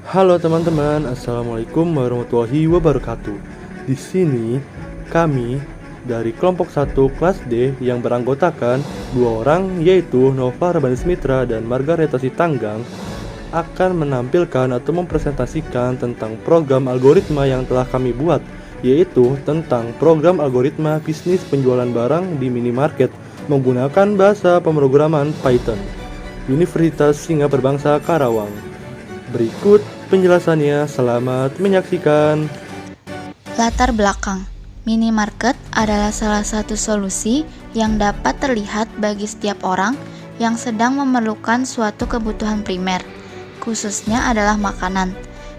Halo teman-teman, Assalamualaikum warahmatullahi wabarakatuh. Di sini kami dari kelompok 1 kelas D yang beranggotakan 2 orang, yaitu Nova Rabanis Mitra dan Margareta Sitanggang, akan menampilkan atau mempresentasikan tentang program algoritma yang telah kami buat, yaitu tentang program algoritma bisnis penjualan barang di minimarket menggunakan bahasa pemrograman Python. Universitas Singapura Berbangsa Karawang. Berikut penjelasannya, selamat menyaksikan. Latar belakang. Minimarket adalah salah satu solusi yang dapat terlihat bagi setiap orang yang sedang memerlukan suatu kebutuhan primer, khususnya adalah makanan.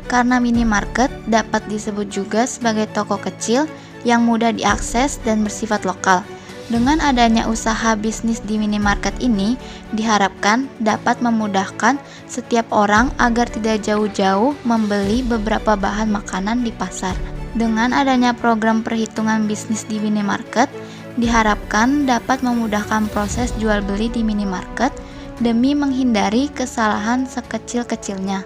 Karena minimarket dapat disebut juga sebagai toko kecil yang mudah diakses dan bersifat lokal. Dengan adanya usaha bisnis di minimarket ini, diharapkan dapat memudahkan setiap orang agar tidak jauh-jauh membeli beberapa bahan makanan di pasar. Dengan adanya program perhitungan bisnis di minimarket, diharapkan dapat memudahkan proses jual beli di minimarket demi menghindari kesalahan sekecil-kecilnya.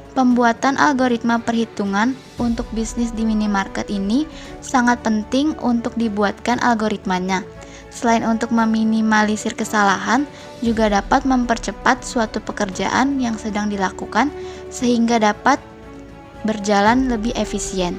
Pembuatan algoritma perhitungan untuk bisnis di minimarket ini sangat penting untuk dibuatkan algoritmanya. Selain untuk meminimalisir kesalahan, juga dapat mempercepat suatu pekerjaan yang sedang dilakukan sehingga dapat berjalan lebih efisien.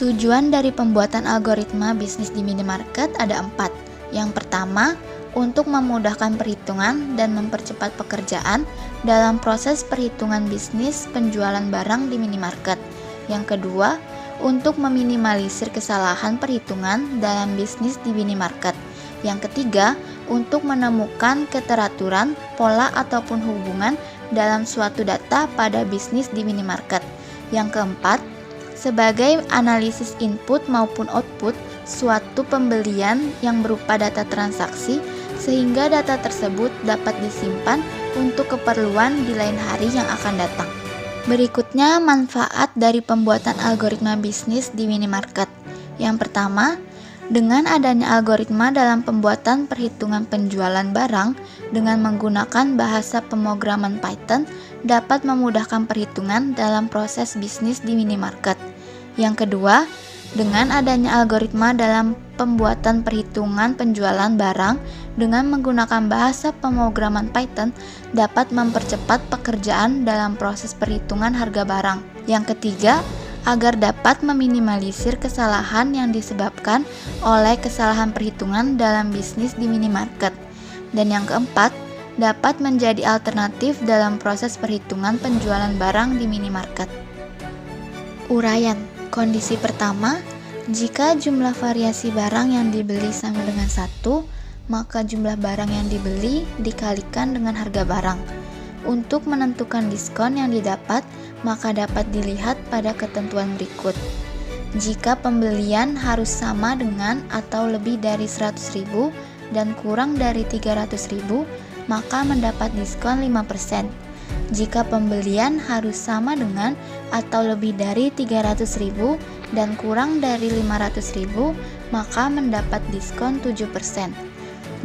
Tujuan dari pembuatan algoritma bisnis di minimarket ada 4. Yang pertama, untuk memudahkan perhitungan dan mempercepat pekerjaan dalam proses perhitungan bisnis penjualan barang di minimarket. Yang kedua, untuk meminimalisir kesalahan perhitungan dalam bisnis di minimarket. Yang ketiga, untuk menemukan keteraturan, pola ataupun hubungan dalam suatu data pada bisnis di minimarket. Yang keempat, sebagai analisis input maupun output suatu pembelian yang berupa data transaksi, sehingga data tersebut dapat disimpan untuk keperluan di lain hari yang akan datang. Berikutnya, manfaat dari pembuatan algoritma bisnis di minimarket. Yang pertama, dengan adanya algoritma dalam pembuatan perhitungan penjualan barang dengan menggunakan bahasa pemrograman Python dapat memudahkan perhitungan dalam proses bisnis di minimarket. Yang kedua, dengan adanya algoritma dalam pembuatan perhitungan penjualan barang dengan menggunakan bahasa pemrograman Python dapat mempercepat pekerjaan dalam proses perhitungan harga barang. Yang ketiga, agar dapat meminimalisir kesalahan yang disebabkan oleh kesalahan perhitungan dalam bisnis di minimarket. Dan yang keempat, dapat menjadi alternatif dalam proses perhitungan penjualan barang di minimarket. Uraian. Kondisi pertama, jika jumlah variasi barang yang dibeli sama dengan 1, maka jumlah barang yang dibeli dikalikan dengan harga barang. Untuk menentukan diskon yang didapat, maka dapat dilihat pada ketentuan berikut. Jika pembelian harus sama dengan atau lebih dari 100.000 dan kurang dari 300.000, maka mendapat diskon 5%. Jika pembelian harus sama dengan atau lebih dari 300.000 dan kurang dari 500.000, maka mendapat diskon 7%.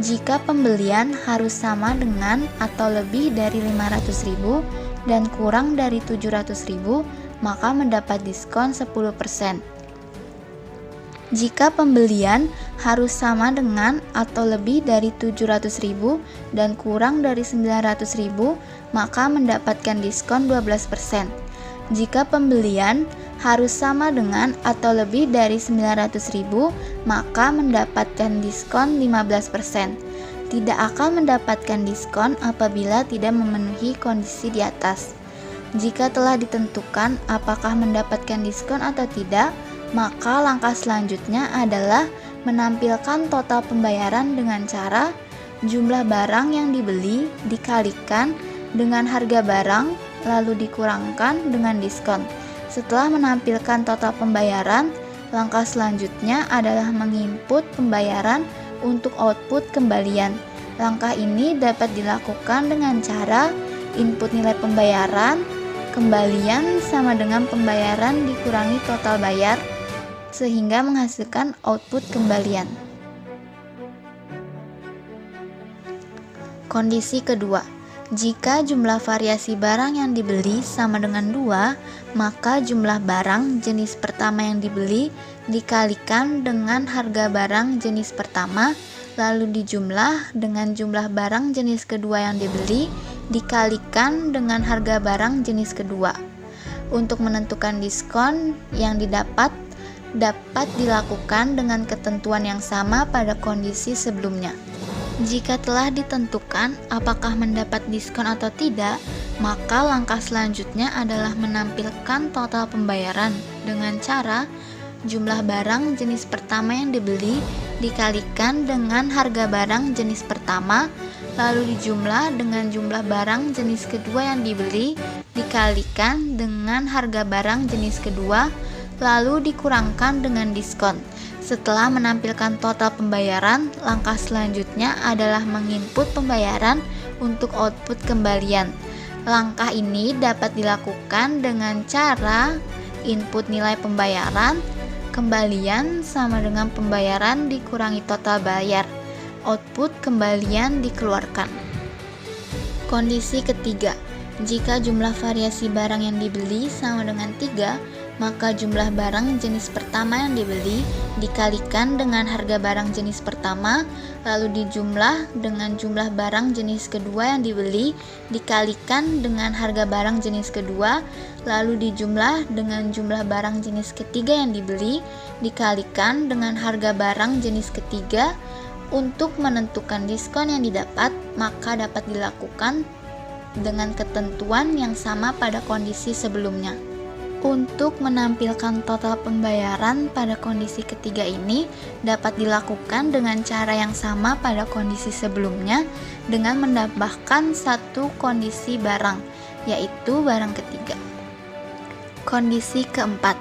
Jika pembelian harus sama dengan atau lebih dari 500.000 dan kurang dari 700.000, maka mendapat diskon 10%. Jika pembelian harus sama dengan atau lebih dari 700.000 dan kurang dari 900.000, maka mendapatkan diskon 12%. Jika pembelian harus sama dengan atau lebih dari 900.000, maka mendapatkan diskon 15%. Tidak akan mendapatkan diskon apabila tidak memenuhi kondisi di atas. Jika telah ditentukan apakah mendapatkan diskon atau tidak, maka langkah selanjutnya adalah menampilkan total pembayaran dengan cara jumlah barang yang dibeli dikalikan dengan harga barang lalu dikurangkan dengan diskon. Setelah menampilkan total pembayaran, langkah selanjutnya adalah menginput pembayaran untuk output kembalian. Langkah ini dapat dilakukan dengan cara input nilai pembayaran, kembalian sama dengan pembayaran dikurangi total bayar, sehingga menghasilkan output kembalian. Kondisi kedua, Jika jumlah variasi barang yang dibeli sama dengan 2, maka jumlah barang jenis pertama yang dibeli dikalikan dengan harga barang jenis pertama, lalu dijumlah dengan jumlah barang jenis kedua yang dibeli dikalikan dengan harga barang jenis kedua. Untuk menentukan diskon yang dapat dilakukan dengan ketentuan yang sama pada kondisi sebelumnya. Jika telah ditentukan apakah mendapat diskon atau tidak, maka langkah selanjutnya adalah menampilkan total pembayaran dengan cara jumlah barang jenis pertama yang dibeli dikalikan dengan harga barang jenis pertama, lalu dijumlah dengan jumlah barang jenis kedua yang dibeli dikalikan dengan harga barang jenis kedua, lalu dikurangkan dengan diskon. Setelah menampilkan total pembayaran, langkah selanjutnya adalah menginput pembayaran untuk output kembalian. Langkah ini dapat dilakukan dengan cara input nilai pembayaran, kembalian sama dengan pembayaran dikurangi total bayar, output kembalian dikeluarkan. Kondisi ketiga, jika jumlah variasi barang yang dibeli sama dengan 3, maka jumlah barang jenis pertama yang dibeli dikalikan dengan harga barang jenis pertama, lalu dijumlah dengan jumlah barang jenis kedua yang dibeli dikalikan dengan harga barang jenis kedua, lalu dijumlah dengan jumlah barang jenis ketiga yang dibeli dikalikan dengan harga barang jenis ketiga. Untuk menentukan diskon yang didapat, maka dapat dilakukan dengan ketentuan yang sama pada kondisi sebelumnya. Untuk menampilkan total pembayaran pada kondisi ketiga ini dapat dilakukan dengan cara yang sama pada kondisi sebelumnya dengan menambahkan satu kondisi barang, yaitu barang ketiga. Kondisi keempat,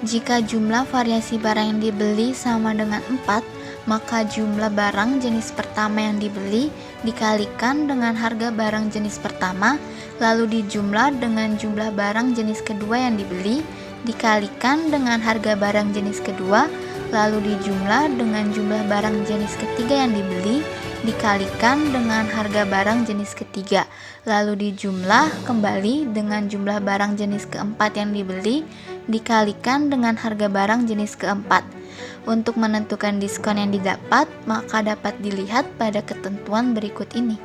jika jumlah variasi barang yang dibeli sama dengan 4, maka jumlah barang jenis pertama yang dibeli dikalikan dengan harga barang jenis pertama, lalu dijumlah dengan jumlah barang jenis kedua yang dibeli dikalikan dengan harga barang jenis kedua, lalu dijumlah dengan jumlah barang jenis ketiga yang dibeli dikalikan dengan harga barang jenis ketiga, lalu dijumlah kembali dengan jumlah barang jenis keempat yang dibeli dikalikan dengan harga barang jenis keempat. Untuk menentukan diskon yang didapat, maka dapat dilihat pada ketentuan berikut ini.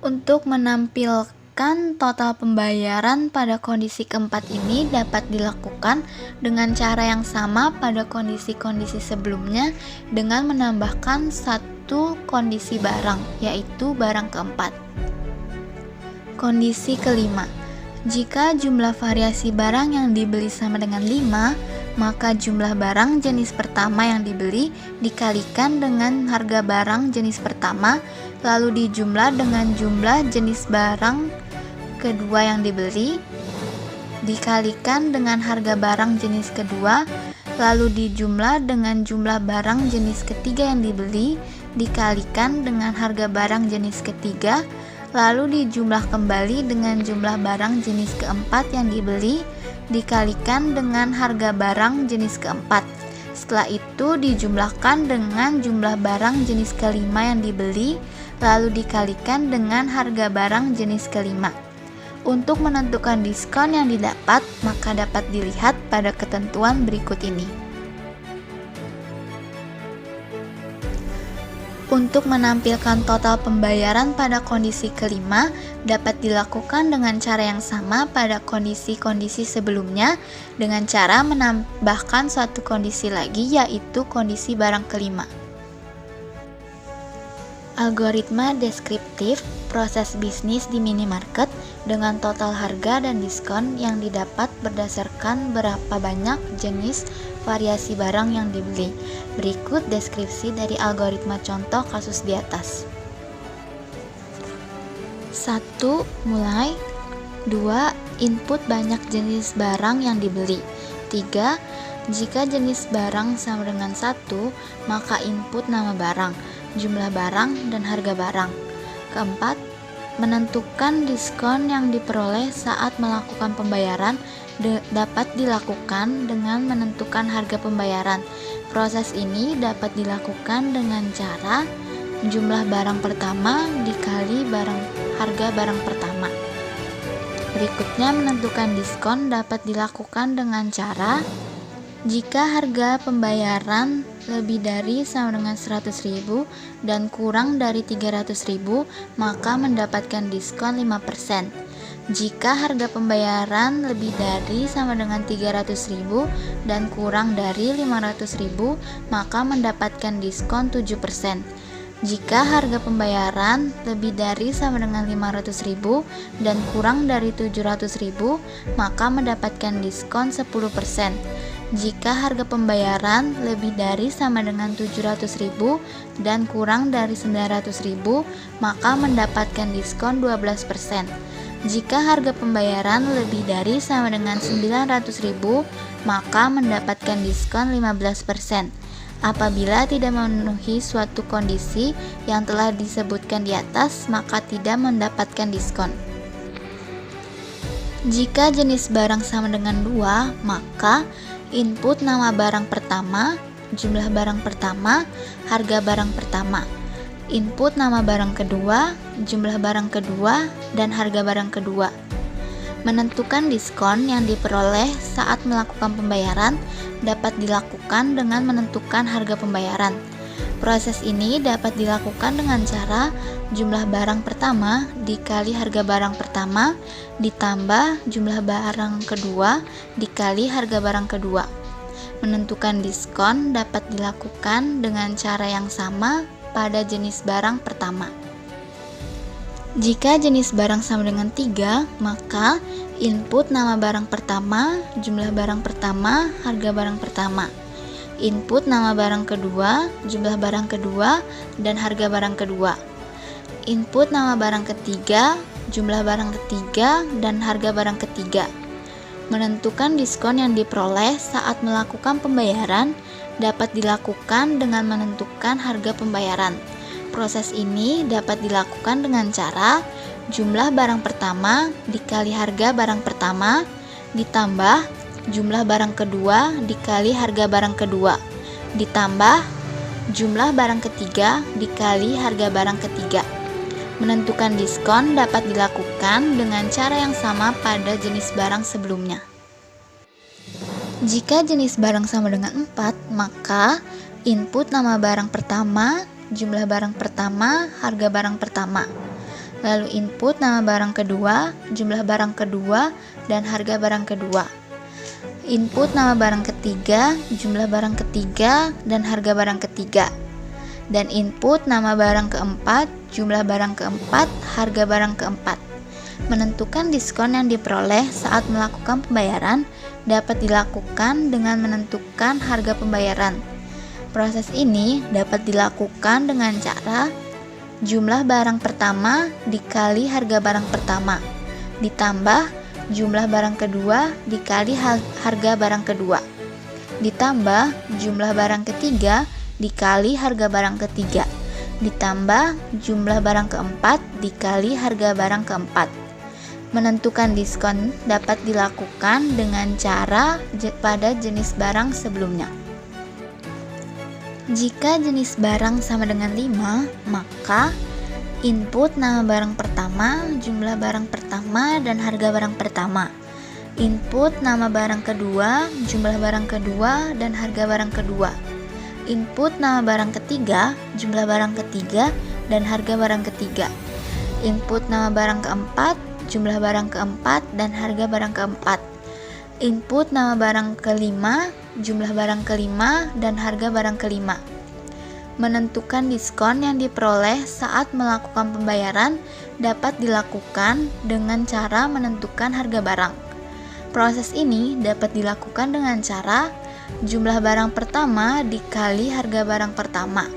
Untuk menampilkan total pembayaran pada kondisi keempat ini dapat dilakukan dengan cara yang sama pada kondisi-kondisi sebelumnya dengan menambahkan satu kondisi barang, yaitu barang keempat. Kondisi kelima, jika jumlah variasi barang yang dibeli sama dengan 5, maka jumlah barang jenis pertama yang dibeli dikalikan dengan harga barang jenis pertama, lalu dijumlah dengan jumlah jenis barang kedua yang dibeli dikalikan dengan harga barang jenis kedua, lalu dijumlah dengan jumlah barang jenis ketiga yang dibeli dikalikan dengan harga barang jenis ketiga, lalu dijumlah kembali dengan jumlah barang jenis keempat yang dibeli dikalikan dengan harga barang jenis keempat. Setelah itu dijumlahkan dengan jumlah barang jenis kelima yang dibeli lalu dikalikan dengan harga barang jenis kelima. Untuk menentukan diskon yang didapat, maka dapat dilihat pada ketentuan berikut ini. Untuk menampilkan total pembayaran pada kondisi kelima dapat dilakukan dengan cara yang sama pada kondisi-kondisi sebelumnya dengan cara menambahkan suatu kondisi lagi, yaitu kondisi barang kelima. Algoritma deskriptif proses bisnis di minimarket dengan total harga dan diskon yang didapat berdasarkan berapa banyak jenis variasi barang yang dibeli. Berikut deskripsi dari algoritma contoh kasus di atas. 1. Mulai. 2. Input banyak jenis barang yang dibeli. 3. Jika jenis barang sama dengan 1, maka input nama barang, jumlah barang, dan harga barang. 4. Menentukan diskon yang diperoleh saat melakukan pembayaran dapat dilakukan dengan menentukan harga pembayaran. Proses ini dapat dilakukan dengan cara jumlah barang pertama dikali harga barang pertama. Berikutnya, menentukan diskon dapat dilakukan dengan cara jika harga pembayaran lebih dari sama dengan 100.000 dan kurang dari 300.000, maka mendapatkan diskon 5%. Jika harga pembayaran lebih dari sama dengan 300.000 dan kurang dari 500.000, maka mendapatkan diskon 7%. Jika harga pembayaran lebih dari sama dengan 500.000 dan kurang dari 700.000, maka mendapatkan diskon 10%. Jika harga pembayaran lebih dari sama dengan 700.000 dan kurang dari 900.000, maka mendapatkan diskon 12%. Jika harga pembayaran lebih dari sama dengan 900.000, maka mendapatkan diskon 15%. Apabila tidak memenuhi suatu kondisi yang telah disebutkan di atas, maka tidak mendapatkan diskon. Jika jenis barang sama dengan 2, maka input nama barang pertama, jumlah barang pertama, harga barang pertama. Input nama barang kedua, jumlah barang kedua, dan harga barang kedua. Menentukan diskon yang diperoleh saat melakukan pembayaran dapat dilakukan dengan menentukan harga pembayaran. Proses ini dapat dilakukan dengan cara jumlah barang pertama dikali harga barang pertama ditambah jumlah barang kedua dikali harga barang kedua. Menentukan diskon dapat dilakukan dengan cara yang sama pada jenis barang pertama. Jika jenis barang sama dengan 3, maka input nama barang pertama, jumlah barang pertama, harga barang pertama. Input nama barang kedua, jumlah barang kedua, dan harga barang kedua. Input nama barang ketiga, jumlah barang ketiga, dan harga barang ketiga. Menentukan diskon yang diperoleh saat melakukan pembayaran dapat dilakukan dengan menentukan harga pembayaran. Proses ini dapat dilakukan dengan cara jumlah barang pertama dikali harga barang pertama ditambah jumlah barang kedua dikali harga barang kedua ditambah jumlah barang ketiga dikali harga barang ketiga. Menentukan diskon dapat dilakukan dengan cara yang sama pada jenis barang sebelumnya. Jika jenis barang sama dengan 4, maka input nama barang pertama, jumlah barang pertama, harga barang pertama. Lalu input nama barang kedua, jumlah barang kedua, dan harga barang kedua. Input nama barang ketiga, jumlah barang ketiga, dan harga barang ketiga. Dan input nama barang keempat, jumlah barang keempat, harga barang keempat. Menentukan diskon yang diperoleh saat melakukan pembayaran dapat dilakukan dengan menentukan harga pembayaran. Proses ini dapat dilakukan dengan cara jumlah barang pertama dikali harga barang pertama ditambah jumlah barang kedua dikali harga barang kedua ditambah jumlah barang ketiga dikali harga barang ketiga ditambah jumlah barang keempat dikali harga barang keempat. Menentukan diskon dapat dilakukan dengan cara pada jenis barang sebelumnya. Jika jenis barang sama dengan 5, maka input nama barang pertama, jumlah barang pertama, dan harga barang pertama. Input nama barang kedua, jumlah barang kedua, dan harga barang kedua. Input nama barang ketiga, jumlah barang ketiga, dan harga barang ketiga. Input nama barang keempat, jumlah barang keempat, dan harga barang keempat. Input nama barang kelima, jumlah barang kelima, dan harga barang kelima. Menentukan diskon yang diperoleh saat melakukan pembayaran dapat dilakukan dengan cara menentukan harga barang. Proses ini dapat dilakukan dengan cara jumlah barang pertama dikali harga barang pertama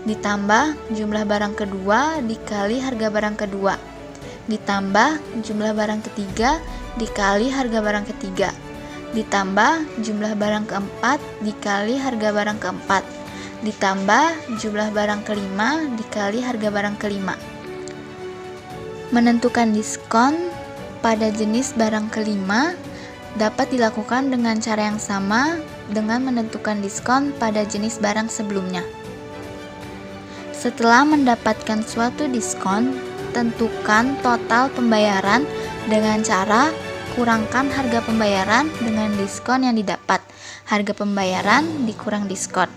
ditambah jumlah barang kedua dikali harga barang kedua ditambah jumlah barang ketiga dikali harga barang ketiga ditambah jumlah barang keempat dikali harga barang keempat ditambah jumlah barang kelima dikali harga barang kelima. Menentukan diskon pada jenis barang kelima dapat dilakukan dengan cara yang sama dengan menentukan diskon pada jenis barang sebelumnya. Setelah mendapatkan suatu diskon, tentukan total pembayaran dengan cara kurangkan harga pembayaran dengan diskon yang didapat. Harga pembayaran dikurang diskon.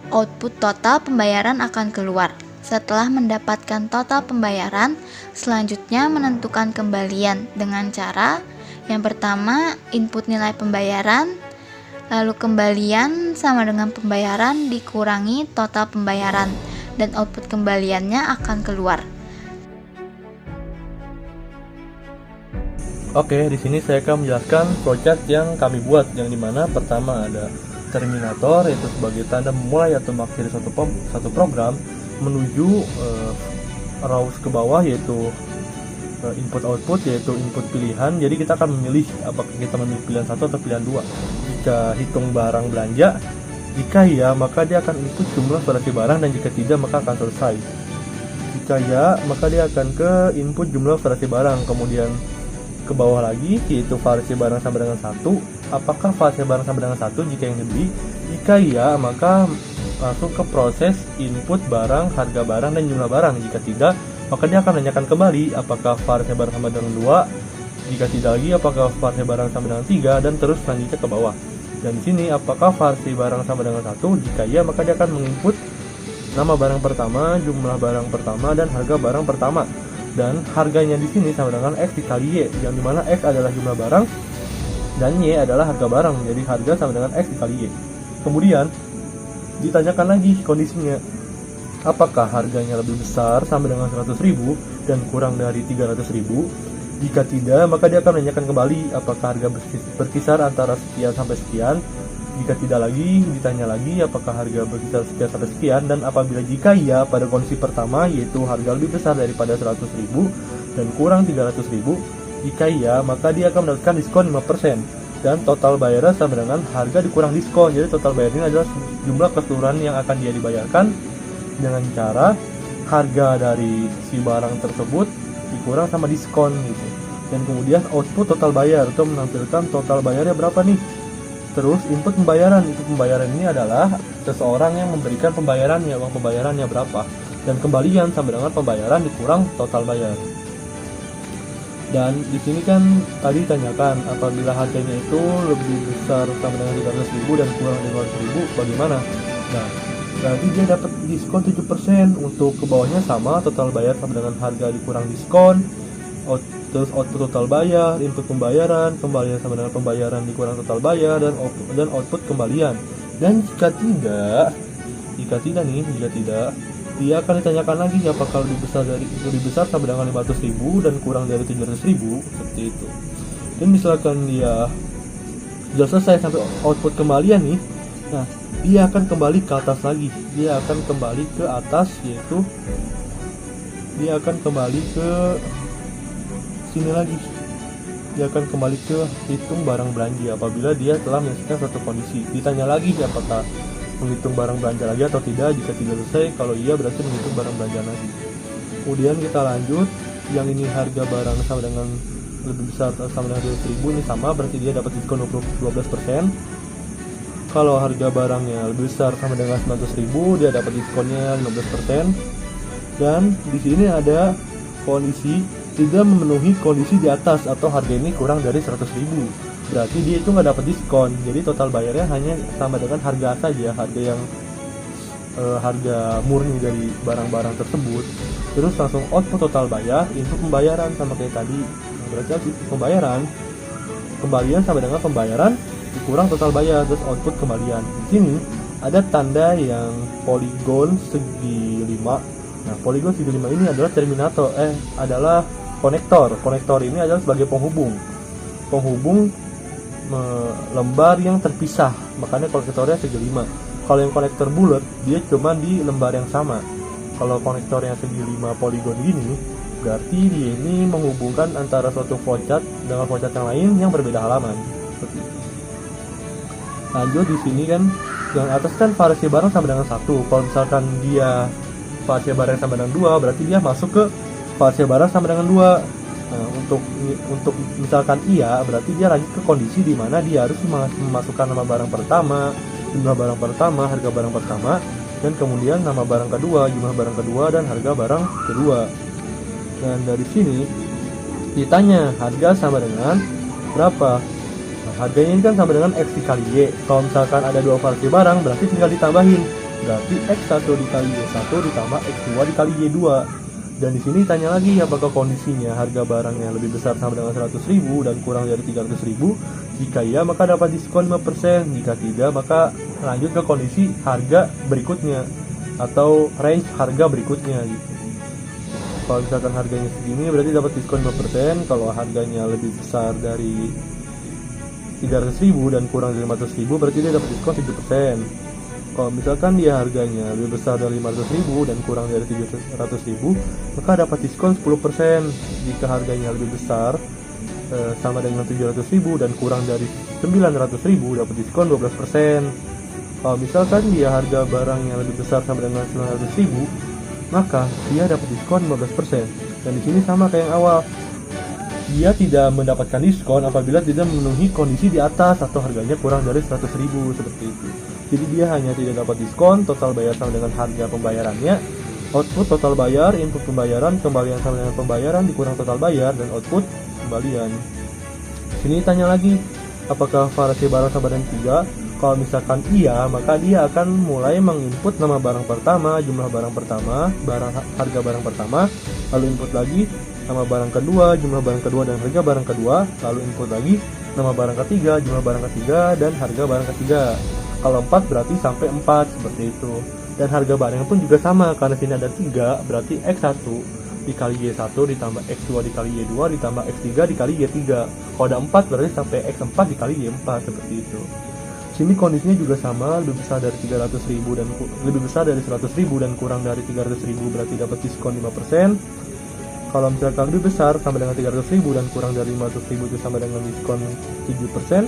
Output total pembayaran akan keluar. Setelah mendapatkan total pembayaran, selanjutnya menentukan kembalian dengan cara yang pertama input nilai pembayaran, lalu kembalian sama dengan pembayaran dikurangi total pembayaran, dan output kembaliannya akan keluar. Oke, di sini saya akan menjelaskan flowchart yang kami buat, yang dimana pertama ada terminator, yaitu sebagai tanda memulai atau mengakhiri satu program, menuju rows ke bawah, yaitu input output, yaitu input pilihan. Jadi kita akan memilih apakah kita memilih pilihan 1 atau pilihan 2. Jika hitung barang belanja, jika ya maka dia akan input jumlah variasi barang, dan jika tidak maka akan selesai. Jika ya maka dia akan ke input jumlah variasi barang, kemudian ke bawah lagi, yaitu variasi barang sama dengan 1. Apakah variasi barang sama dengan 1 jika yang dibeli? Jika ya maka langsung ke proses input barang, harga barang, dan jumlah barang. Jika tidak maka dia akan menanyakan kembali apakah variasi barang sama dengan 2. Jika tidak lagi apakah variasi barang sama dengan 3, dan terus selanjutnya ke bawah. Dan di sini apakah variasi barang sama dengan 1? Jika ya maka dia akan menginput nama barang pertama, jumlah barang pertama, dan harga barang pertama. Dan harganya di sini sama dengan X dikali Y, yang dimana X adalah jumlah barang dan Y adalah harga barang. Jadi harga sama dengan X dikali Y. Kemudian ditanyakan lagi kondisinya, apakah harganya lebih besar sama dengan 100.000 dan kurang dari 300.000? Jika tidak maka dia akan menanyakan kembali apakah harga berkisar antara sekian sampai sekian. Jika tidak lagi ditanya lagi apakah harga berkisar sekian sampai sekian, dan apabila jika iya pada kondisi pertama, yaitu harga lebih besar daripada 100.000 dan kurang 300.000, jika iya maka dia akan mendapatkan diskon 5%, dan total bayaran sama dengan harga dikurang diskon. Jadi total bayaran ini adalah jumlah keseluruhan yang akan dia dibayarkan dengan cara harga dari si barang tersebut dikurang sama diskon gitu. Dan kemudian output total bayar itu menampilkan total bayarnya berapa nih. Terus input pembayaran, ini adalah seseorang yang memberikan pembayarannya, uang pembayarannya berapa, dan kembalian sama dengan pembayaran dikurang total bayar. Dan di sini kan tadi tanyakan apabila harganya itu lebih besar sama dengan 300.000 dan kurang dari 200.000 bagaimana? Nah, berarti dia dapat diskon 7%. Untuk ke bawahnya sama, total bayar sama dengan harga dikurang diskon, terus output total bayar, input pembayaran, kembalian sama dengan pembayaran dikurang total bayar, dan output kembalian. Dan jika tidak, dia akan ditanyakan lagi apakah lebih besar sama dengan 500.000 dan kurang dari 700.000, seperti itu. Dan misalkan dia sudah selesai sampai output kembalian nih, nah dia akan kembali ke atas lagi, dia akan kembali ke atas, yaitu dia akan kembali ke sini lagi, dia akan kembali ke hitung barang belanja apabila dia telah menyelesaikan suatu kondisi. Ditanya lagi apakah menghitung barang belanja lagi atau tidak. Jika tidak selesai, kalau iya berarti menghitung barang belanja lagi. Kemudian kita lanjut, yang ini harga barang sama dengan lebih besar sama dengan 200.000, ini sama, berarti dia dapat diskon 12%. Kalau harga barangnya lebih besar sama dengan 900.000, dia dapat diskonnya 15%. Dan di sini ada kondisi tidak memenuhi kondisi di atas, atau harga ini kurang dari 100.000, berarti dia itu nggak dapat diskon. Jadi total bayarnya hanya sama dengan harga saja, harga yang harga murni dari barang-barang tersebut. Terus langsung output total bayar, input pembayaran sama kayak tadi. Berarti pembayaran kembalian sama dengan pembayaran dikurang total bayar, terus output kembalian. Di sini ada tanda yang poligon segi 5. Nah, poligon segi 5 ini adalah terminator, adalah konektor. Konektor ini adalah sebagai penghubung lembar yang terpisah, makanya konektornya segi 5. Kalau yang konektor bulat, dia cuma di lembar yang sama. Kalau konektor yang segi 5 poligon gini, berarti dia ini menghubungkan antara suatu flowchart dengan flowchart yang lain yang berbeda halaman. Seperti itu. Lanjut di sini kan, yang atas kan variasi barang sama dengan 1. Kalau misalkan dia variasi barang sama dengan 2, berarti dia masuk ke variasi barang sama dengan 2. Nah, untuk misalkan iya, berarti dia lanjut ke kondisi di mana dia harus memasukkan nama barang pertama, jumlah barang pertama, harga barang pertama, dan kemudian nama barang kedua, jumlah barang kedua, dan harga barang kedua. Dan dari sini ditanya harga sama dengan berapa. Nah, harganya ini kan sama dengan X dikali Y. Kalau misalkan ada dua variasi barang, berarti tinggal ditambahin. Berarti X1 dikali Y1 ditambah X2 dikali Y2. Dan di sini tanya lagi apakah kondisinya harga barangnya lebih besar sama dengan 100.000 dan kurang dari 300.000. Jika iya maka dapat diskon 5%, jika tidak maka lanjut ke kondisi harga berikutnya atau range harga berikutnya gitu. Kalau misalkan harganya segini berarti dapat diskon 5%, kalau harganya lebih besar dari 300.000 dan kurang dari 500.000 berarti dia dapat diskon 7%. Kalau misalkan dia harganya lebih besar dari 500.000 dan kurang dari 700.000 maka dapat diskon 10%. Jika harganya lebih besar sama dengan 700.000 dan kurang dari 900.000 dapat diskon 12%. Kalau misalkan dia harga barangnya lebih besar sama dengan 900.000 maka dia dapat diskon 15%. Dan di sini sama kayak yang awal, dia tidak mendapatkan diskon apabila tidak memenuhi kondisi di atas atau harganya kurang dari 100.000 seperti itu. Jadi dia hanya tidak dapat diskon, total bayar sama dengan harga pembayarannya, output total bayar, input pembayaran, kembalian sama dengan pembayaran dikurang total bayar, dan output kembalian. Sini tanya lagi, apakah variasi barang sama dengan 3? Kalau misalkan iya, maka dia akan mulai menginput nama barang pertama, jumlah barang pertama, harga barang pertama, lalu input lagi nama barang kedua, jumlah barang kedua, dan harga barang kedua, lalu input lagi nama barang ketiga, jumlah barang ketiga, dan harga barang ketiga. Kalau 4 berarti sampai 4 seperti itu. Dan harga barangnya pun juga sama, karena sini ada 3 berarti X1 dikali Y1 ditambah X2 dikali Y2 ditambah X3 dikali Y3. Kalau ada 4 berarti sampai X4 dikali Y4 seperti itu. Sini kondisinya juga sama, lebih besar dari 300.000 dan lebih besar dari 100.000 dan kurang dari 300.000 berarti dapat diskon 5%. Kalau misalkan lebih besar sama dengan 300.000 dan kurang dari 500.000 itu sama dengan diskon 7%.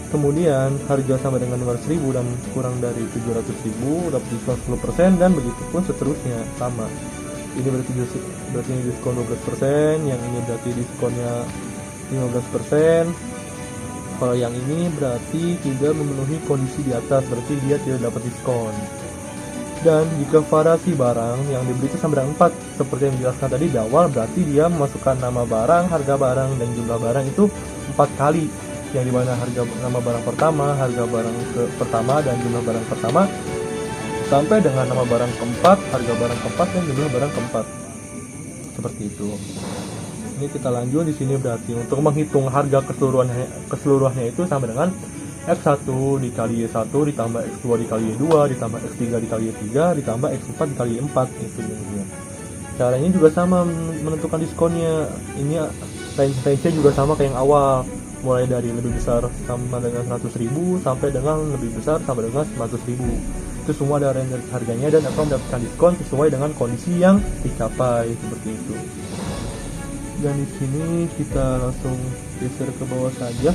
Kemudian harga sama dengan 500.000 dan kurang dari 700.000 dapat diskon 10%, dan begitu pun seterusnya sama. Ini berarti diskon 12%, yang ini berarti diskonnya 15%. Kalau yang ini berarti tidak memenuhi kondisi di atas, berarti dia tidak dapat diskon. Dan jika variasi barang yang dibeli itu sama dengan 4 seperti yang dijelaskan tadi di awal, berarti dia memasukkan nama barang, harga barang, dan jumlah barang itu 4 kali, yang dimana harga nama barang pertama, harga barang pertama, dan jumlah barang pertama, sampai dengan nama barang keempat, harga barang keempat, dan jumlah barang keempat. Seperti itu. Ini kita lanjut di sini berarti untuk menghitung harga keseluruhannya itu sama dengan X1 dikali Y1 ditambah X2 dikali Y2 ditambah X3 dikali Y3 ditambah X4 dikali Y4 itu jadinya. Caranya juga sama menentukan diskonnya. Ini range-nya juga sama kayak yang awal, mulai dari lebih besar sama dengan 100.000 sampai dengan lebih besar sama dengan 100.000. Itu semua ada range harganya dan akan mendapatkan diskon sesuai dengan kondisi yang dicapai seperti itu. Dan di sini kita langsung geser ke bawah saja.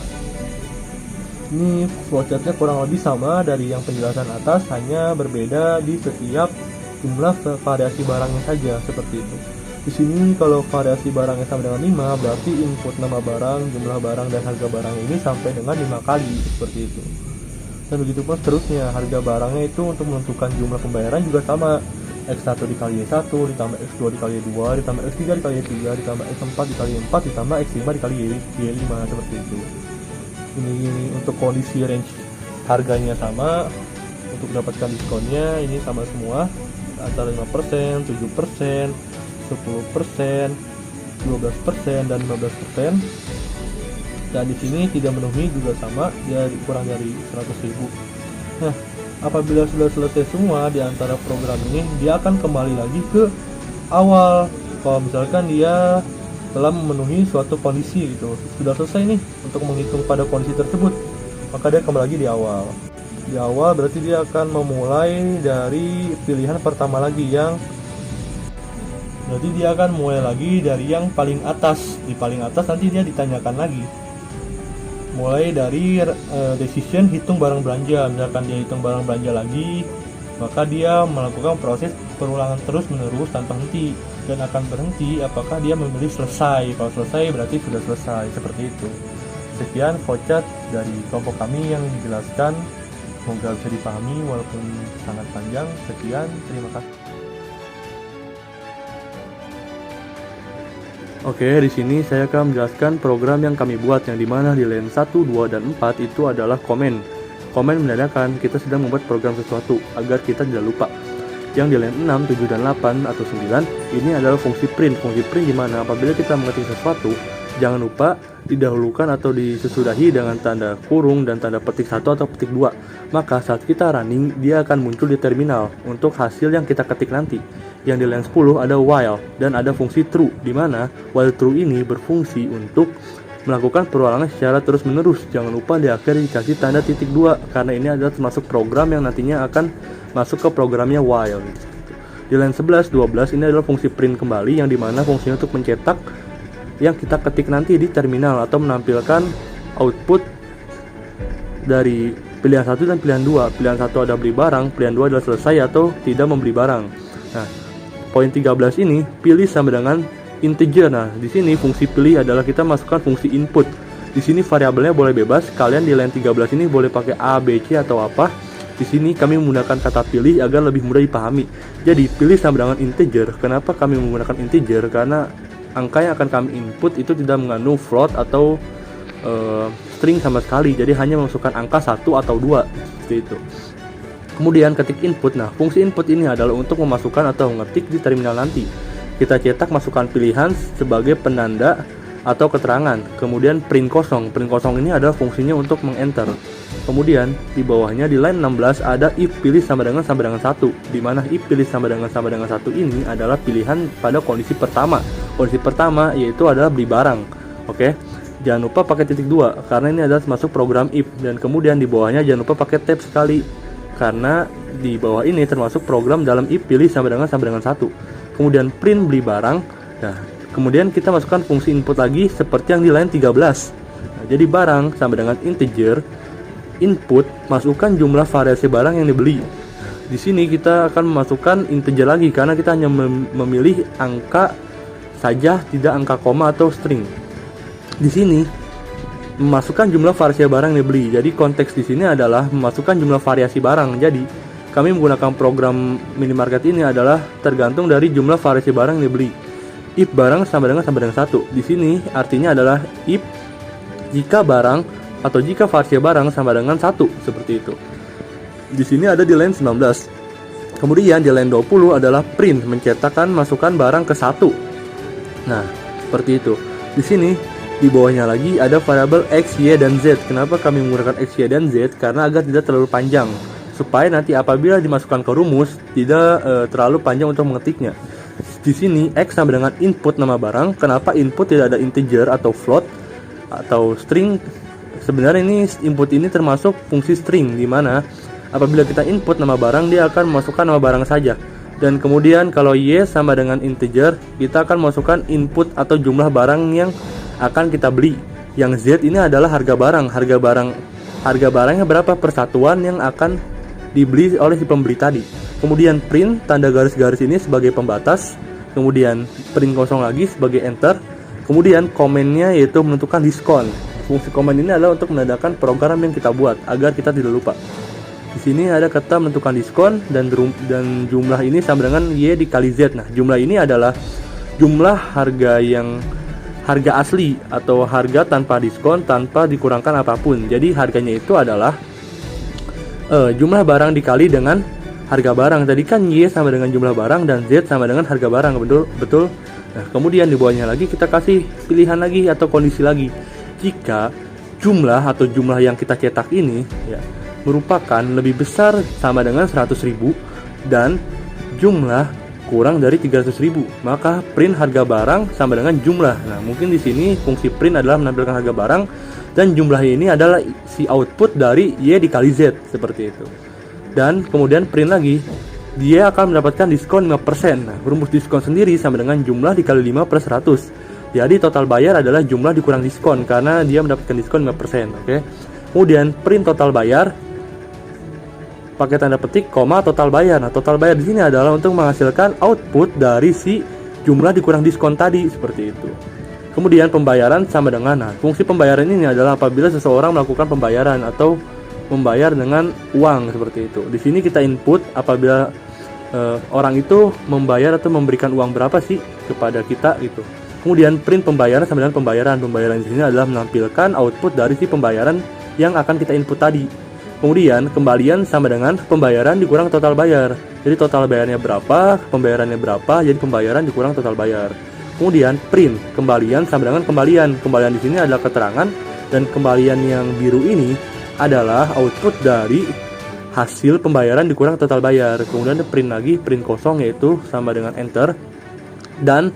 Ini flowchartnya kurang lebih sama dari yang penjelasan atas, hanya berbeda di setiap jumlah variasi barangnya saja seperti itu. Di sini kalau variasi barangnya sama dengan 5, berarti input nama barang, jumlah barang, dan harga barang ini sampai dengan 5 kali seperti itu. Dan begitu pun seterusnya, harga barangnya itu untuk menentukan jumlah pembayaran juga sama. X1 dikali Y1 ditambah X2 dikali Y2 ditambah X3 dikali Y3 ditambah X4 dikali Y4 ditambah X5 dikali Y5 seperti itu. Ini untuk kondisi range harganya sama, untuk mendapatkan diskonnya ini sama semua antara 5%, 7%, 10%, 12%, dan 15%. Dan di sini tidak memenuhi juga sama, dia kurang dari 100.000. Nah, apabila sudah selesai semua di antara program ini, dia akan kembali lagi ke awal. Kalau misalkan dia telah memenuhi suatu kondisi gitu, sudah selesai nih untuk menghitung pada kondisi tersebut, maka dia kembali lagi di awal. Di awal berarti dia akan memulai dari pilihan pertama lagi, berarti dia akan mulai lagi dari yang paling atas. Di paling atas nanti dia ditanyakan lagi, mulai dari decision hitung barang belanja. Misalkan dia hitung barang belanja lagi, maka dia melakukan proses perulangan terus menerus tanpa henti. dan akan berhenti apakah dia memilih selesai. Kalau selesai berarti sudah selesai, seperti itu. Sekian flowchart dari kelompok kami yang dijelaskan, semoga bisa dipahami walaupun sangat panjang. Sekian, terima kasih. Oke, di sini saya akan menjelaskan program yang kami buat, yang dimana di line 1, 2, dan 4 itu adalah komen. Komen menandakan kita sedang membuat program sesuatu agar kita tidak lupa. Yang di line 6, 7, dan 8 atau 9 ini adalah fungsi print. Fungsi print dimana apabila kita mengetik sesuatu, jangan lupa didahulukan atau disesudahi dengan tanda kurung dan tanda petik 1 atau petik 2. Maka saat kita running, dia akan muncul di terminal untuk hasil yang kita ketik nanti. Yang di line 10 ada while dan ada fungsi true, di mana while true ini berfungsi untuk melakukan perulangan secara terus menerus. Jangan lupa di akhir dikasih tanda titik 2 karena ini adalah termasuk program yang nantinya akan masuk ke programnya while. Di line 11, 12 ini adalah fungsi print kembali, yang dimana fungsinya untuk mencetak yang kita ketik nanti di terminal atau menampilkan output dari pilihan 1 dan pilihan 2. Pilihan 1 ada beli barang, pilihan 2 adalah selesai atau tidak membeli barang. Nah, poin 13 ini pilih sama dengan integer. Nah, di sini fungsi pilih adalah kita masukkan fungsi input. Di sini variabelnya boleh bebas. Kalian di line 13 ini boleh pakai A, B, C atau apa. Di sini kami menggunakan kata pilih agar lebih mudah dipahami. Jadi pilih sama dengan integer. Kenapa kami menggunakan integer? Karena angka yang akan kami input itu tidak mengandung float atau string sama sekali. Jadi hanya memasukkan angka 1 atau 2 seperti itu. Kemudian ketik input. Nah, fungsi input ini adalah untuk memasukkan atau mengetik di terminal nanti. Kita cetak masukkan pilihan sebagai penanda atau keterangan. Kemudian print kosong. Print kosong ini adalah fungsinya untuk mengenter. Kemudian di bawahnya di line 16 ada if pilih sama dengan 1, di mana if pilih sama dengan 1 ini adalah pilihan pada kondisi pertama. Kondisi pertama yaitu adalah beli barang. Oke. Jangan lupa pakai titik 2 karena ini adalah masuk program if, dan kemudian di bawahnya jangan lupa pakai tab sekali karena di bawah ini termasuk program dalam if pilih sama dengan 1. Kemudian print beli barang. Nah, kemudian kita masukkan fungsi input lagi seperti yang di line 13. Nah, jadi barang sama dengan integer, input masukkan jumlah variasi barang yang dibeli. Di sini kita akan memasukkan integer lagi karena kita hanya memilih angka saja, tidak angka koma atau string. Di sini memasukkan jumlah variasi barang yang dibeli. Jadi konteks di sini adalah memasukkan jumlah variasi barang. Jadi kami menggunakan program minimarket ini adalah tergantung dari jumlah variasi barang yang dibeli. If barang sama dengan 1. Di sini artinya adalah if jika barang atau jika variasi barang sama dengan 1, seperti itu. Di sini ada di line 19. Kemudian di line 20 adalah print, mencetakkan masukkan barang ke 1. Nah, seperti itu. Di sini di bawahnya lagi ada variabel X, Y, dan Z. Kenapa kami menggunakan X, Y, dan Z? Karena agar tidak terlalu panjang, supaya nanti apabila dimasukkan ke rumus tidak terlalu panjang untuk mengetiknya. Di sini X sama dengan input nama barang. Kenapa input tidak ada integer atau float atau string? Sebenarnya ini input ini termasuk fungsi string, di mana apabila kita input nama barang dia akan memasukkan nama barang saja. Dan kemudian kalau Y sama dengan integer, kita akan masukkan input atau jumlah barang yang akan kita beli. Yang Z ini adalah harga barang. Harga barangnya berapa persatuan yang akan dibeli oleh si pembeli tadi. Kemudian print, tanda garis-garis ini sebagai pembatas. Kemudian print kosong lagi sebagai enter. Kemudian komennya yaitu menentukan diskon. Fungsi komen ini adalah untuk menandakan program yang kita buat agar kita tidak lupa. Di sini ada kata menentukan diskon dan jumlah ini sama dengan Y dikali Z. Nah, jumlah ini adalah jumlah harga asli atau harga tanpa diskon, tanpa dikurangkan apapun. Jadi harganya itu adalah jumlah barang dikali dengan harga barang. Tadi kan Y sama dengan jumlah barang dan Z sama dengan harga barang, betul. Nah, kemudian di bawahnya lagi kita kasih pilihan lagi atau kondisi lagi. Jika jumlah atau jumlah yang kita cetak ini ya merupakan lebih besar sama dengan 100.000 dan jumlah kurang dari 300.000, maka print harga barang sama dengan jumlah. Nah, mungkin di sini fungsi print adalah menampilkan harga barang dan jumlah ini adalah si output dari Y dikali Z, seperti itu. Dan kemudian print lagi, dia akan mendapatkan diskon 5%. Nah, rumus diskon sendiri sama dengan jumlah dikali 5 per 100. Jadi total bayar adalah jumlah dikurang diskon karena dia mendapatkan diskon 5%, oke. Kemudian print total bayar pakai tanda petik koma total bayar. Nah, total bayar di sini adalah untuk menghasilkan output dari si jumlah dikurang diskon tadi, seperti itu. Kemudian pembayaran sama dengan, nah fungsi pembayaran ini adalah apabila seseorang melakukan pembayaran atau membayar dengan uang, seperti itu. Di sini kita input apabila orang itu membayar atau memberikan uang berapa sih kepada kita gitu. Kemudian print pembayaran sama dengan pembayaran. Pembayaran di sini adalah menampilkan output dari si pembayaran yang akan kita input tadi. Kemudian kembalian sama dengan pembayaran dikurang total bayar. Jadi total bayarnya berapa, pembayarannya berapa, jadi pembayaran dikurang total bayar. Kemudian print kembalian sama dengan kembalian. Kembalian di sini adalah keterangan, dan kembalian yang biru ini adalah output dari hasil pembayaran dikurang total bayar. Kemudian print lagi, print kosong, yaitu sama dengan enter. Dan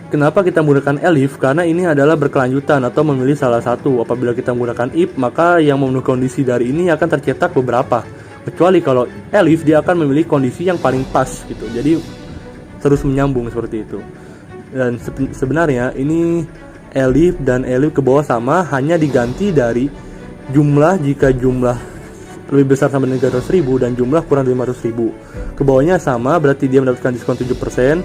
kenapa kita menggunakan elif? Karena ini adalah berkelanjutan atau memilih salah satu. Apabila kita menggunakan if, maka yang memenuhi kondisi dari ini akan tercetak beberapa. Kecuali kalau elif, dia akan memilih kondisi yang paling pas gitu. Jadi terus menyambung seperti itu. Dan sebenarnya ini elif dan elif ke bawah sama, hanya diganti dari jumlah jika jumlah lebih besar sama dengan 300.000 dan jumlah kurang dari 500.000. Ke bawahnya sama, berarti dia mendapatkan diskon 7%.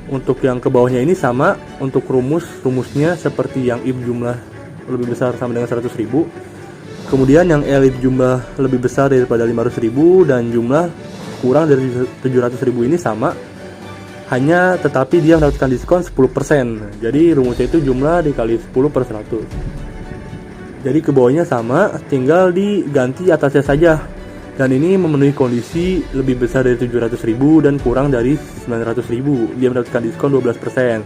Untuk yang ke bawahnya ini sama, untuk rumusnya seperti yang if jumlah lebih besar sama dengan 100.000. Kemudian yang elif jumlah lebih besar daripada 500.000 dan jumlah kurang dari 700.000 ini sama, hanya tetapi dia mendapatkan diskon 10%. Jadi rumusnya itu jumlah dikali 10 per 100. Jadi ke bawahnya sama, tinggal diganti atasnya saja. Dan ini memenuhi kondisi lebih besar dari 700.000 dan kurang dari 900.000. Dia mendapatkan diskon 12%.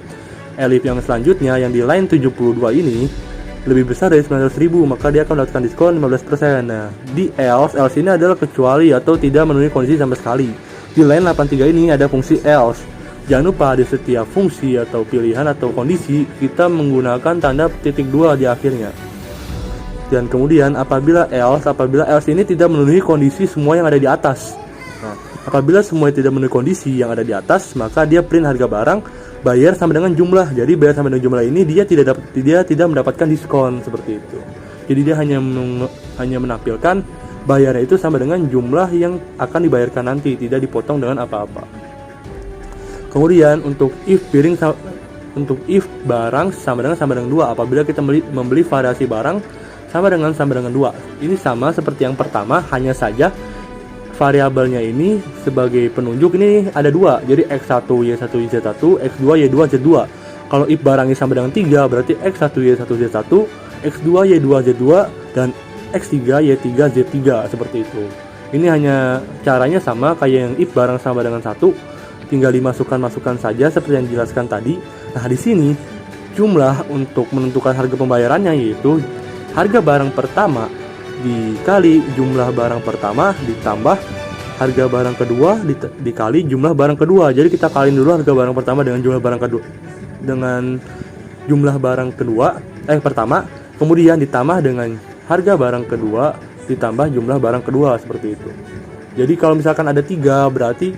Elif yang selanjutnya yang di line 72 ini lebih besar dari 900.000, maka dia akan mendapatkan diskon 15%. Nah, di else ini adalah kecuali atau tidak memenuhi kondisi sama sekali. Di line 83 ini ada fungsi else. Jangan lupa di setiap fungsi atau pilihan atau kondisi kita menggunakan tanda titik 2 di akhirnya. Dan kemudian apabila else ini tidak memenuhi kondisi semua yang ada di atas. Nah, apabila semua tidak memenuhi kondisi yang ada di atas, maka dia print harga barang bayar sama dengan jumlah. Jadi bayar sama dengan jumlah ini dia tidak mendapatkan diskon, seperti itu. Jadi dia hanya menampilkan bayarnya itu sama dengan jumlah yang akan dibayarkan nanti, tidak dipotong dengan apa-apa. Kemudian untuk if barang sama dengan 2, apabila kita membeli variasi barang sama dengan 2. Ini sama seperti yang pertama, hanya saja variabelnya ini sebagai penunjuk ini ada 2. Jadi x1 y1 z1, x2 y2 z2. Kalau if barangnya sama dengan 3, berarti x1 y1 z1, x2 y2 z2 dan x3 y3 z3, seperti itu. Ini hanya caranya sama kayak yang if barang sama dengan 1, tinggal dimasukkan saja seperti yang dijelaskan tadi. Nah, di sini jumlah untuk menentukan harga pembayarannya yaitu harga barang pertama dikali jumlah barang pertama ditambah harga barang kedua dikali jumlah barang kedua. Jadi kita kaliin dulu harga barang pertama dengan jumlah barang kedua pertama, kemudian ditambah dengan harga barang kedua ditambah jumlah barang kedua, seperti itu. Jadi kalau misalkan ada 3, berarti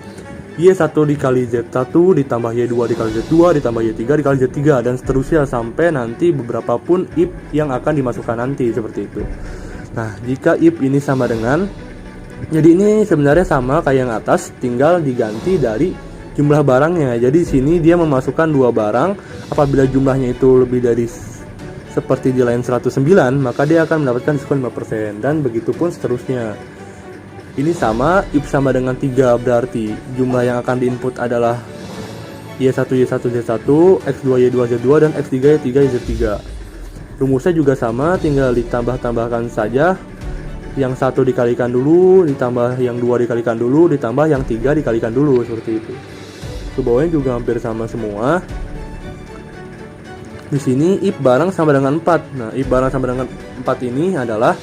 Y1 dikali Z1 ditambah Y2 dikali Z2 ditambah Y3 dikali Z3 dan seterusnya sampai nanti beberapa pun if yang akan dimasukkan nanti, seperti itu. Nah, jika if ini sama dengan, jadi ini sebenarnya sama kayak yang atas, tinggal diganti dari jumlah barangnya. Jadi sini dia memasukkan 2 barang, apabila jumlahnya itu lebih dari seperti di line 109, maka dia akan mendapatkan diskon 5% dan begitu pun seterusnya. Ini sama, if sama dengan 3, berarti jumlah yang akan diinput adalah Y1 Y1 Z1, X2 Y2 Z2 dan X3 Y3 Z3. Rumusnya juga sama, tinggal ditambah-tambahkan saja. Yang 1 dikalikan dulu, ditambah yang 2 dikalikan dulu, ditambah yang 3 dikalikan dulu, seperti itu. Ke bawahnya juga hampir sama semua. Di sini if barang sama dengan 4. Nah, if barang sama dengan 4 ini adalah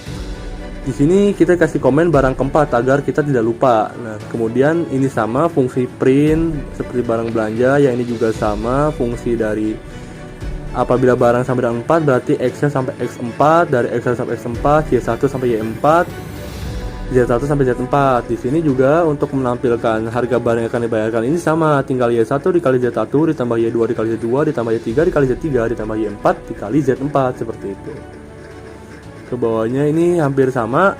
di sini kita kasih komen barang keempat agar kita tidak lupa. Nah, kemudian ini sama fungsi print seperti barang belanja, yang ini juga sama fungsi dari apabila barang sama dengan 4 berarti X-nya sampai X4, dari X1 sampai X4, Y1 sampai Y4, Z1 sampai Z4. Di sini juga untuk menampilkan harga barang yang akan dibayarkan ini sama, tinggal Y1 dikali Z1 ditambah Y2 dikali Z2 ditambah Y3 dikali Z3 ditambah Y4 dikali Z4, seperti itu. Ke bawahnya ini hampir sama,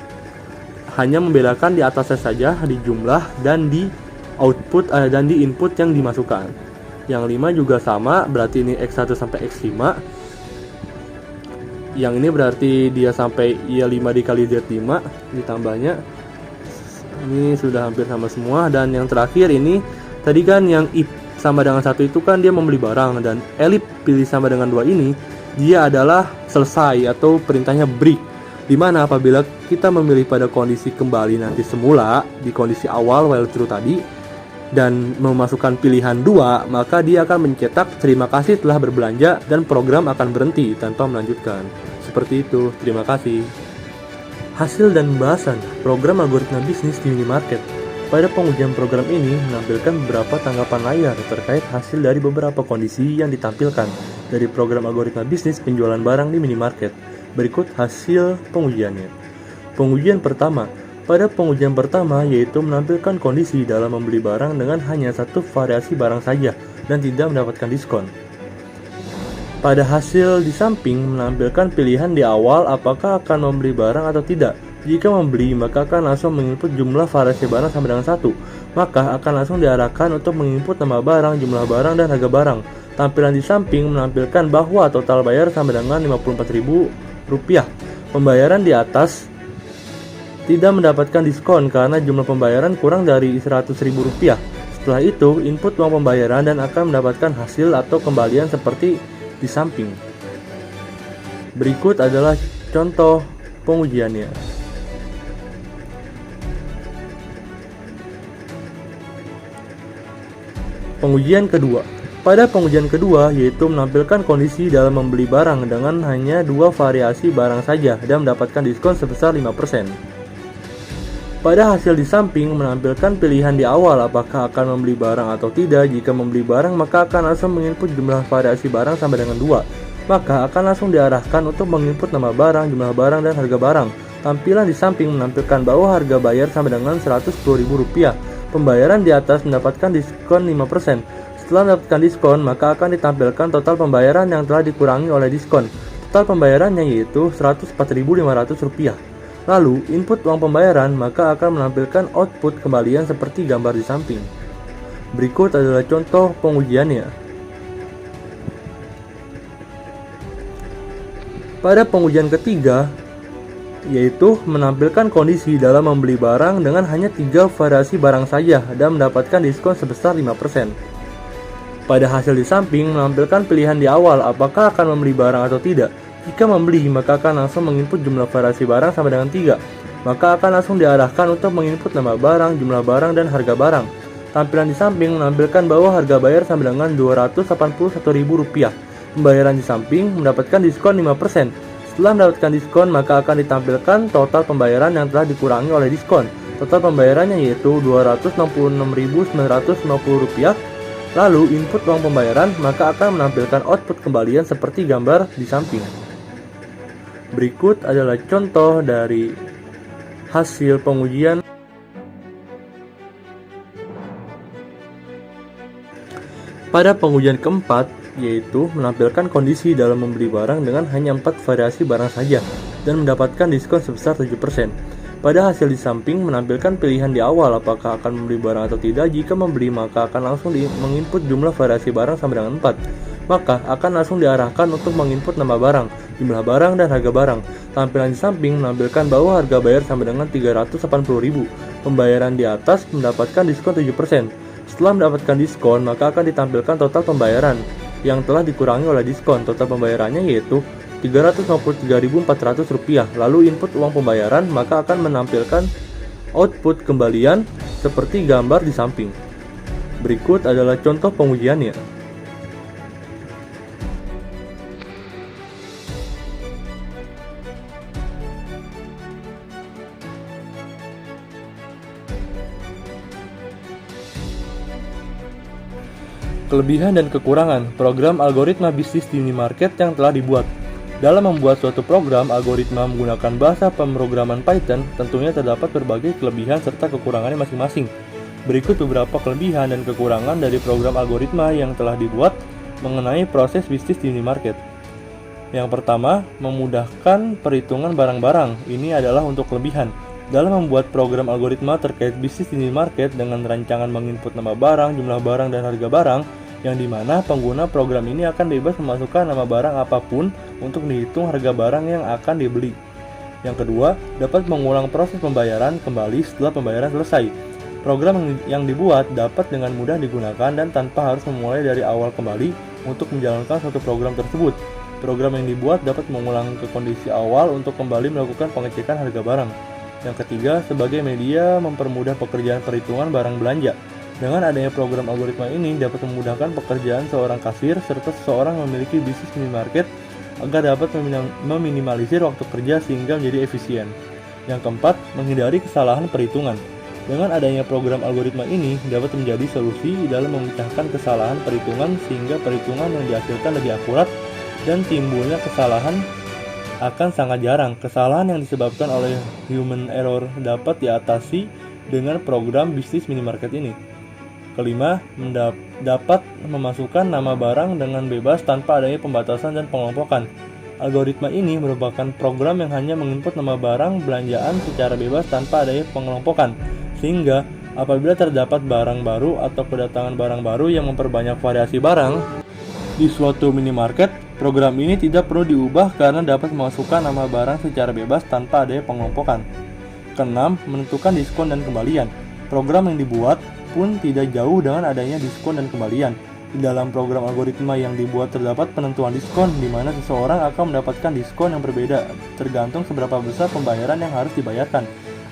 hanya membedakan di atasnya saja di jumlah dan di output dan di input yang dimasukkan. Yang 5 juga sama, berarti ini X1 sampai X5. Yang ini berarti dia sampai Y5 dikali Z5 ditambahnya. Ini sudah hampir sama semua. Dan yang terakhir ini, tadi kan yang if sama dengan 1 itu kan dia membeli barang, dan elif pilih sama dengan 2 ini dia adalah selesai atau perintahnya break, dimana apabila kita memilih pada kondisi kembali nanti semula di kondisi awal while true tadi dan memasukkan pilihan 2, maka dia akan mencetak terima kasih telah berbelanja dan program akan berhenti tanpa melanjutkan. Seperti itu, terima kasih. Hasil dan pembahasan program algoritma bisnis di minimarket. Pada pengujian program ini menampilkan beberapa tanggapan layar terkait hasil dari beberapa kondisi yang ditampilkan dari program algoritma bisnis penjualan barang di minimarket. Berikut hasil pengujiannya. Pengujian pertama. Pada pengujian pertama yaitu menampilkan kondisi dalam membeli barang dengan hanya satu variasi barang saja dan tidak mendapatkan diskon. Pada hasil di samping menampilkan pilihan di awal apakah akan membeli barang atau tidak. Jika membeli, maka akan langsung menginput jumlah variasi barang sama dengan 1. Maka akan langsung diarahkan untuk menginput nama barang, jumlah barang, dan harga barang. Tampilan di samping menampilkan bahwa total bayar sama dengan Rp54.000. Pembayaran di atas tidak mendapatkan diskon karena jumlah pembayaran kurang dari Rp100.000. Setelah itu, input uang pembayaran dan akan mendapatkan hasil atau kembalian seperti di samping. Berikut adalah contoh pengujiannya. Pengujian kedua. Pada pengujian kedua yaitu menampilkan kondisi dalam membeli barang dengan hanya 2 variasi barang saja dan mendapatkan diskon sebesar 5%. Pada hasil di samping menampilkan pilihan di awal apakah akan membeli barang atau tidak. Jika membeli barang maka akan langsung menginput jumlah variasi barang sama dengan 2. Maka akan langsung diarahkan untuk menginput nama barang, jumlah barang, dan harga barang. Tampilan di samping menampilkan bahwa harga bayar sama dengan Rp110.000. Pembayaran di atas mendapatkan diskon 5%. Setelah mendapatkan diskon, maka akan ditampilkan total pembayaran yang telah dikurangi oleh diskon. Total pembayarannya yaitu Rp104.500. Lalu, input uang pembayaran, maka akan menampilkan output kembalian seperti gambar di samping. Berikut adalah contoh pengujiannya. Pada pengujian ketiga, yaitu menampilkan kondisi dalam membeli barang dengan hanya 3 variasi barang saja dan mendapatkan diskon sebesar 5%. Pada hasil di samping menampilkan pilihan di awal apakah akan membeli barang atau tidak. Jika membeli, maka akan langsung menginput jumlah variasi barang sama dengan 3. Maka akan langsung diarahkan untuk menginput nama barang, jumlah barang, dan harga barang. Tampilan di samping menampilkan bahwa harga bayar sama dengan Rp281.000. Pembayaran di samping mendapatkan diskon 5%. Setelah mendapatkan diskon, maka akan ditampilkan total pembayaran yang telah dikurangi oleh diskon. Total pembayarannya yaitu Rp266.950. Lalu, input uang pembayaran, maka akan menampilkan output kembalian seperti gambar di samping. Berikut adalah contoh dari hasil pengujian. Pada pengujian keempat, yaitu menampilkan kondisi dalam membeli barang dengan hanya 4 variasi barang saja dan mendapatkan diskon sebesar 7%. Pada hasil di samping menampilkan pilihan di awal apakah akan membeli barang atau tidak. Jika membeli, maka akan langsung menginput jumlah variasi barang sama dengan 4. Maka akan langsung diarahkan untuk menginput nama barang, jumlah barang, dan harga barang. Tampilan di samping menampilkan bahwa harga bayar sama dengan Rp380.000. Pembayaran di atas mendapatkan diskon 7%. Setelah mendapatkan diskon, maka akan ditampilkan total pembayaran yang telah dikurangi oleh diskon. Total pembayarannya yaitu Rp353.400. Lalu input uang pembayaran, maka akan menampilkan output kembalian seperti gambar di samping. Berikut adalah contoh pengujiannya. Kelebihan dan kekurangan program algoritma bisnis di minimarket yang telah dibuat. Dalam membuat suatu program algoritma menggunakan bahasa pemrograman Python, tentunya terdapat berbagai kelebihan serta kekurangannya masing-masing. Berikut beberapa kelebihan dan kekurangan dari program algoritma yang telah dibuat mengenai proses bisnis di minimarket. Yang pertama, memudahkan perhitungan barang-barang. Ini adalah untuk kelebihan. Dalam membuat program algoritma terkait bisnis di minimarket dengan rancangan menginput nama barang, jumlah barang, dan harga barang yang dimana pengguna program ini akan bebas memasukkan nama barang apapun untuk dihitung harga barang yang akan dibeli. Yang kedua, dapat mengulang proses pembayaran kembali setelah pembayaran selesai. Program yang dibuat dapat dengan mudah digunakan dan tanpa harus memulai dari awal kembali untuk menjalankan suatu program tersebut. Program yang dibuat dapat mengulang ke kondisi awal untuk kembali melakukan pengecekan harga barang. Yang ketiga, sebagai media mempermudah pekerjaan perhitungan barang belanja. Dengan adanya program algoritma ini dapat memudahkan pekerjaan seorang kasir serta seseorang memiliki bisnis minimarket agar dapat meminimalisir waktu kerja sehingga menjadi efisien. Yang keempat, menghindari kesalahan perhitungan. Dengan adanya program algoritma ini dapat menjadi solusi dalam memecahkan kesalahan perhitungan sehingga perhitungan yang dihasilkan lebih akurat dan timbulnya kesalahan akan sangat jarang. Kesalahan yang disebabkan oleh human error dapat diatasi dengan program bisnis minimarket ini. Kelima, dapat memasukkan nama barang dengan bebas tanpa adanya pembatasan dan pengelompokan. Algoritma ini merupakan program yang hanya menginput nama barang belanjaan secara bebas tanpa adanya pengelompokan. Sehingga apabila terdapat barang baru atau kedatangan barang baru yang memperbanyak variasi barang di suatu minimarket, program ini tidak perlu diubah karena dapat memasukkan nama barang secara bebas tanpa adanya pengelompokan. Keenam, menentukan diskon dan kembalian. Program yang dibuat pun tidak jauh dengan adanya diskon dan kembalian. Di dalam program algoritma yang dibuat terdapat penentuan diskon, di mana seseorang akan mendapatkan diskon yang berbeda tergantung seberapa besar pembayaran yang harus dibayarkan.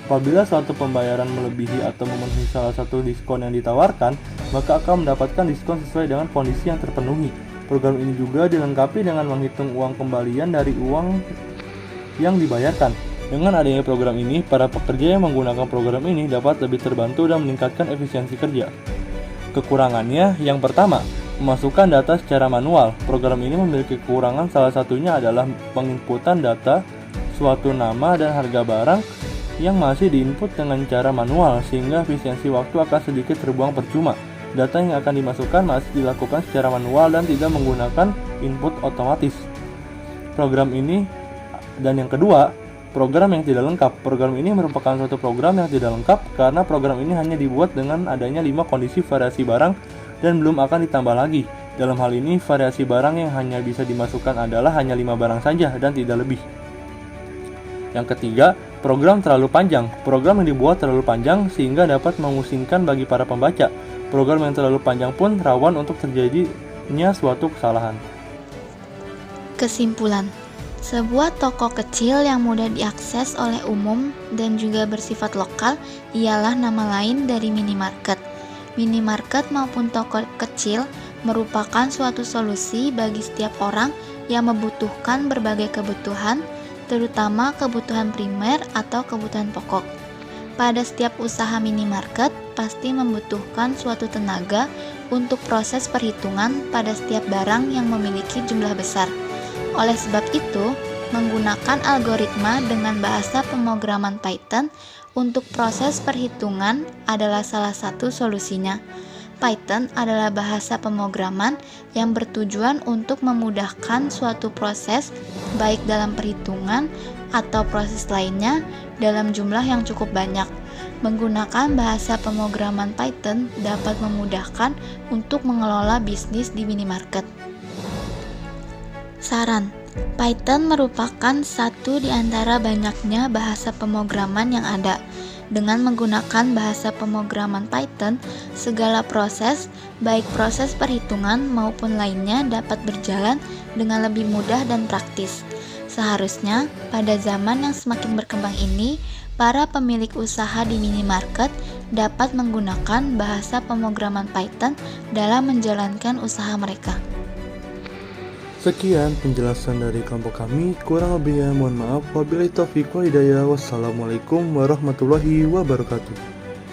Apabila suatu pembayaran melebihi atau memenuhi salah satu diskon yang ditawarkan, maka akan mendapatkan diskon sesuai dengan kondisi yang terpenuhi. Program ini juga dilengkapi dengan menghitung uang kembalian dari uang yang dibayarkan. Dengan adanya program ini, para pekerja yang menggunakan program ini dapat lebih terbantu dan meningkatkan efisiensi kerja. Kekurangannya, yang pertama, memasukkan data secara manual. Program ini memiliki kekurangan, salah satunya adalah penginputan data suatu nama dan harga barang yang masih diinput dengan cara manual, sehingga efisiensi waktu akan sedikit terbuang percuma. Data yang akan dimasukkan masih dilakukan secara manual dan tidak menggunakan input otomatis. Program ini, dan yang kedua, program yang tidak lengkap. Program ini merupakan suatu program yang tidak lengkap karena program ini hanya dibuat dengan adanya 5 kondisi variasi barang dan belum akan ditambah lagi. Dalam hal ini, variasi barang yang hanya bisa dimasukkan adalah hanya 5 barang saja dan tidak lebih. Yang ketiga, program terlalu panjang. Program yang dibuat terlalu panjang sehingga dapat memusingkan bagi para pembaca. Program yang terlalu panjang pun rawan untuk terjadinya suatu kesalahan. Kesimpulan, sebuah toko kecil yang mudah diakses oleh umum dan juga bersifat lokal ialah nama lain dari minimarket. Minimarket maupun toko kecil merupakan suatu solusi bagi setiap orang yang membutuhkan berbagai kebutuhan, terutama kebutuhan primer atau kebutuhan pokok. Pada setiap usaha minimarket pasti membutuhkan suatu tenaga untuk proses perhitungan pada setiap barang yang memiliki jumlah besar. Oleh sebab itu, menggunakan algoritma dengan bahasa pemrograman Python untuk proses perhitungan adalah salah satu solusinya. Python adalah bahasa pemrograman yang bertujuan untuk memudahkan suatu proses, baik dalam perhitungan atau proses lainnya, dalam jumlah yang cukup banyak. Menggunakan bahasa pemrograman Python dapat memudahkan untuk mengelola bisnis di minimarket. Saran: Python merupakan satu di antara banyaknya bahasa pemrograman yang ada. Dengan menggunakan bahasa pemrograman Python, segala proses, baik proses perhitungan maupun lainnya dapat berjalan dengan lebih mudah dan praktis. Seharusnya, pada zaman yang semakin berkembang ini, para pemilik usaha di minimarket dapat menggunakan bahasa pemrograman Python dalam menjalankan usaha mereka. Sekian penjelasan dari kelompok kami, kurang lebihnya mohon maaf. Wabillahi taufiq wal hidayah. Wassalamualaikum warahmatullahi wabarakatuh.